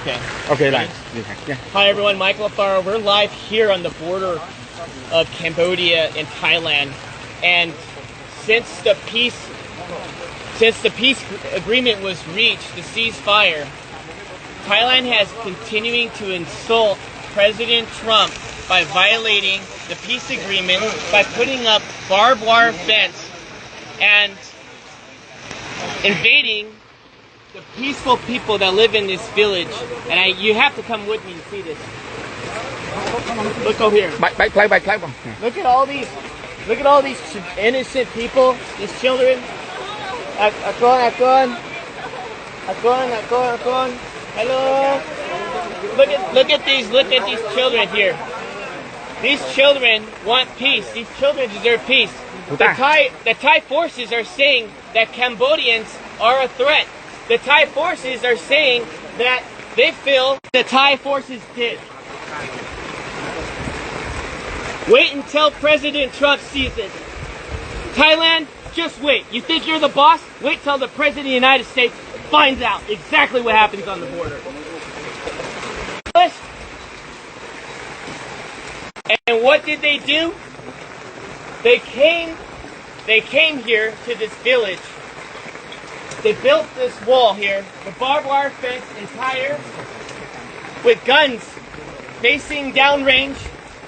Okay. Okay, right. Yeah. Hi everyone, Michael Alfaro. We're live here on the border of Cambodia and Thailand, and since the peace agreement was reached, the ceasefire, Thailand has continuing to insult President Trump by violating the peace agreement by putting up barbed wire fence and invading the peaceful people that live in this village. And you have to come with me to see this. Look over here. Look at all these innocent people, these children. Akon. Hello. Look at these children here. These children want peace. These children deserve peace. The Thai forces are saying that Cambodians are a threat. The Thai forces are saying that they feel the Thai forces did. Wait until President Trump sees it. Thailand, just wait. You think you're the boss? Wait till the President of the United States finds out exactly what happens on the border. And what did they do? They came here to this village. They built this wall here, the barbed wire fence entire, with guns facing downrange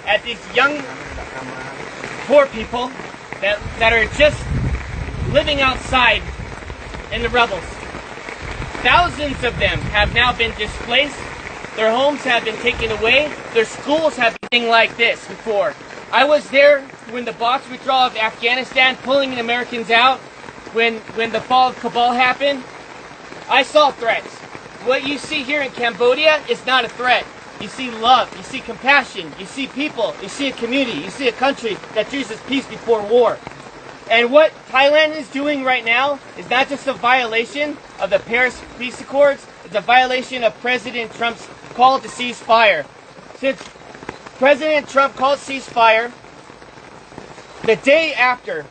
at these young, poor people that are just living outside in the rubbles. Thousands of them have now been displaced. Their homes have been taken away. Their schools have been like this before. I was there when the Box withdrawal of Afghanistan, pulling the Americans out. When the fall of Kabul happened, I saw threats. What you see here in Cambodia is not a threat. You see love, you see compassion, you see people, you see a community, you see a country that chooses peace before war. And what Thailand is doing right now is not just a violation of the Paris Peace Accords, it's a violation of President Trump's call to ceasefire. Since President Trump called ceasefire, the day after,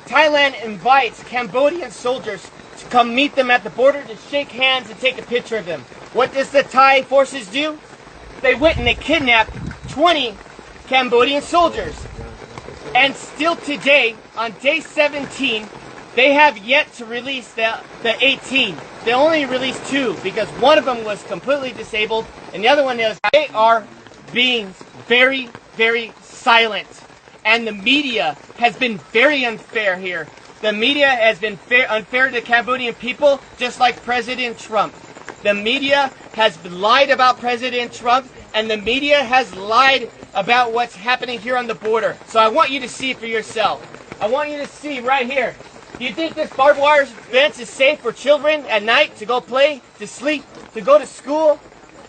Thailand invites Cambodian soldiers to come meet them at the border to shake hands and take a picture of them. What does the Thai forces do? They went and they kidnapped 20 Cambodian soldiers. And still today, on day 17, they have yet to release the 18. They only released 2 because one of them was completely disabled and the other one is. They are being very, very silent. And the media has been very unfair here. The media has been unfair to the Cambodian people, just like President Trump. The media has lied about President Trump, and the media has lied about what's happening here on the border. So I want you to see for yourself. I want you to see right here. Do you think this barbed wire fence is safe for children at night to go play, to sleep, to go to school?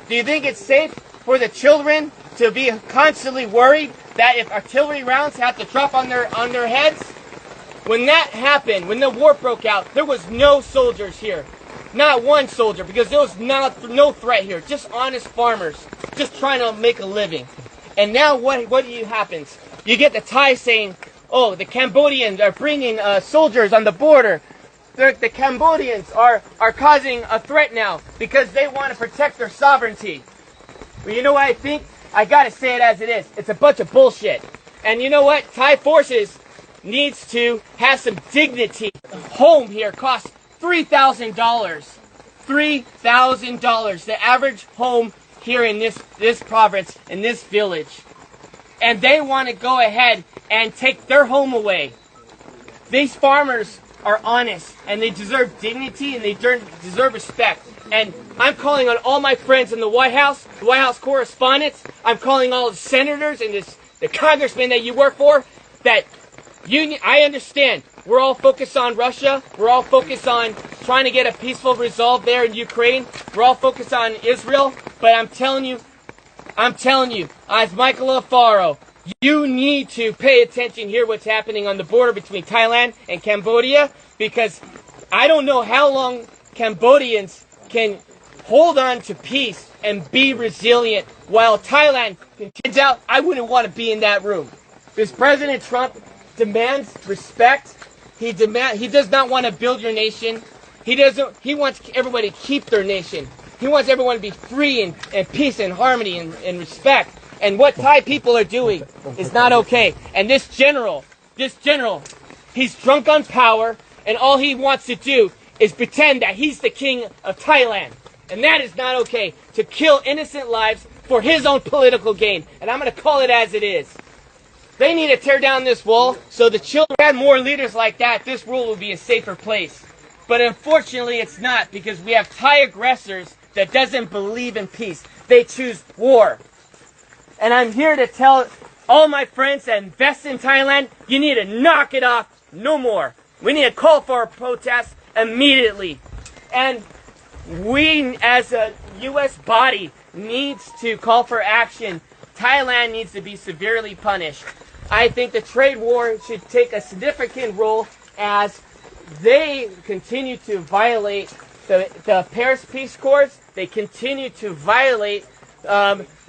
Do you think it's safe for the children to be constantly worried that if artillery rounds have to drop on their heads? When that happened, when the war broke out, there was no soldiers here. Not one soldier, because there was no threat here. Just honest farmers, just trying to make a living. And now what happens? You get the Thai saying, oh, the Cambodians are bringing soldiers on the border. The Cambodians are causing a threat now because they want to protect their sovereignty. Well, you know what I think? I gotta say it as it is. It's a bunch of bullshit. And you know what? Thai forces needs to have some dignity. A home here costs $3,000. $3,000. The average home here in this province, in this village. And they want to go ahead and take their home away. These farmers are honest, and they deserve dignity, and they deserve respect. And I'm calling on all my friends in the White House correspondents. I'm calling all the senators and the congressmen that you work for. That I understand. We're all focused on Russia. We're all focused on trying to get a peaceful resolve there in Ukraine. We're all focused on Israel. But I'm telling you, as Michael Alfaro, you need to pay attention here what's happening on the border between Thailand and Cambodia, because I don't know how long Cambodians can hold on to peace and be resilient while Thailand continues out. I wouldn't want to be in that room. Because President Trump demands respect. He does not want to build your nation. He wants everybody to keep their nation. He wants everyone to be free and peace and harmony and respect. And what Thai people are doing is not okay. And this general, he's drunk on power, and all he wants to do is pretend that he's the king of Thailand. And that is not okay, to kill innocent lives for his own political gain. And I'm going to call it as it is. They need to tear down this wall so the children, if we had more leaders like that, this world would be a safer place. But unfortunately it's not, because we have Thai aggressors that doesn't believe in peace. They choose war. And I'm here to tell all my friends that invest in Thailand, you need to knock it off no more. We need to call for a protest immediately. And we as a U.S. body needs to call for action. Thailand needs to be severely punished. I think the trade war should take a significant role as they continue to violate the Paris Peace Accords. They continue to violate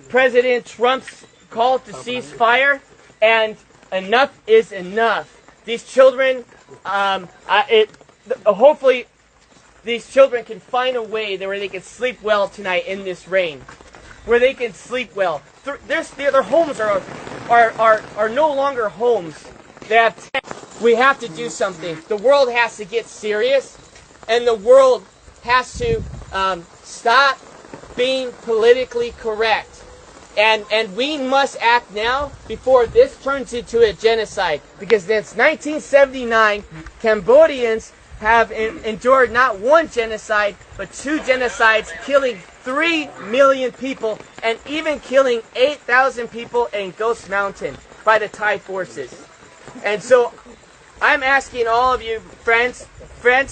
President Trump's call to cease fire, and enough is enough. These children, hopefully, these children can find a way where they can sleep well tonight in this rain, where they can sleep well. Their homes are no longer homes. We have to do something. The world has to get serious, and the world has to stop being politically correct. And we must act now before this turns into a genocide. Because since 1979, Cambodians have endured not one genocide, but two genocides, killing 3 million people, and even killing 8,000 people in Ghost Mountain by the Thai forces. And so I'm asking all of you, friends,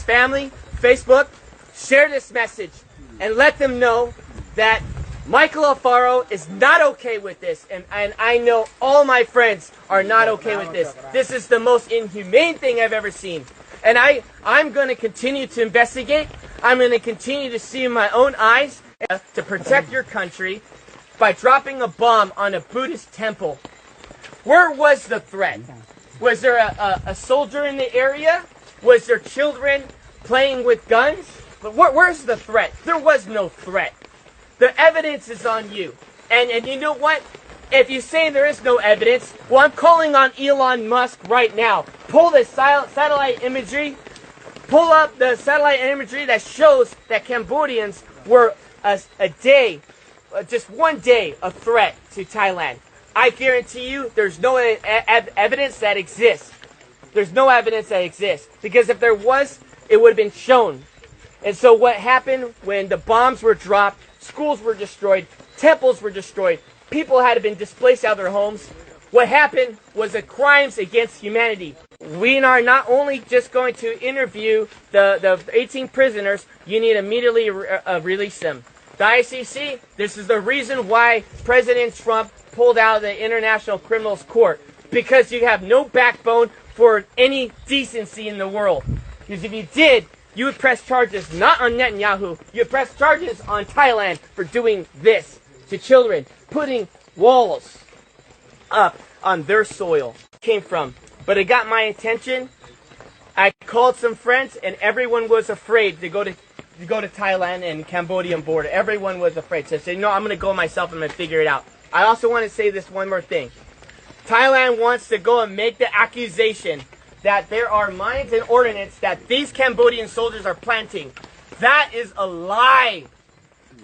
family, Facebook, share this message and let them know that Michael Alfaro is not okay with this, and I know all my friends are not okay with this. This is the most inhumane thing I've ever seen. And I'm going to continue to investigate. I'm going to continue to see in my own eyes to protect your country by dropping a bomb on a Buddhist temple. Where was the threat? Was there a soldier in the area? Was there children playing with guns? But where's the threat? There was no threat. The evidence is on you. And you know what? If you say there is no evidence, well, I'm calling on Elon Musk right now. Pull the satellite imagery. Pull up the satellite imagery that shows that Cambodians were just one day, a threat to Thailand. I guarantee you there's no evidence that exists. There's no evidence that exists. Because if there was, it would have been shown. And so what happened when the bombs were dropped, schools were destroyed, temples were destroyed, people had been displaced out of their homes, what happened was the crimes against humanity. We are not only just going to interview the 18 prisoners, you need to immediately release them. The ICC, this is the reason why President Trump pulled out of the International Criminals Court. Because you have no backbone for any decency in the world. Because if you did, you would press charges not on Netanyahu, you would press charges on Thailand for doing this to children, putting walls up on their soil. Came from. But it got my attention. I called some friends, and everyone was afraid to go to Thailand and Cambodian border. Everyone was afraid. So I said, no, I'm going to go myself. I'm going to figure it out. I also want to say this one more thing. Thailand wants to go and make the accusation that there are mines and ordnance that these Cambodian soldiers are planting. That is a lie.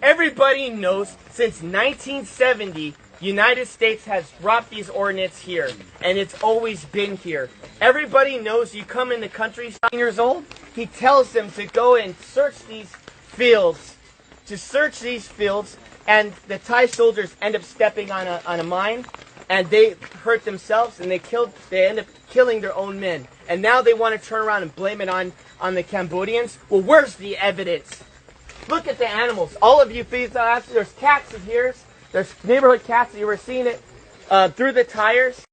Everybody knows since 1970, United States has dropped these ordnance here, and it's always been here. Everybody knows you come in the country, 7 years old, he tells them to go and search these fields, and the Thai soldiers end up stepping on a mine, and they hurt themselves, and they end up killing their own men. And now they want to turn around and blame it on the Cambodians. Well, where's the evidence? Look at the animals. All of you there's cats in here. There's neighborhood cats. You were seeing it through the tires.